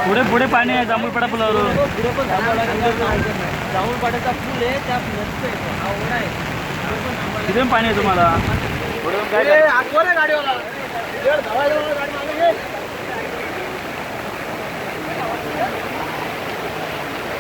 पुढे पुढे पाणी आहे जांभूळपाडा पुलावर. पुढे पण जांभूळपाड्याचा पूल आहे त्या नदीचं हा ओढा आहे. तिथे पण पाणी आहे तुम्हाला. गाडीवाला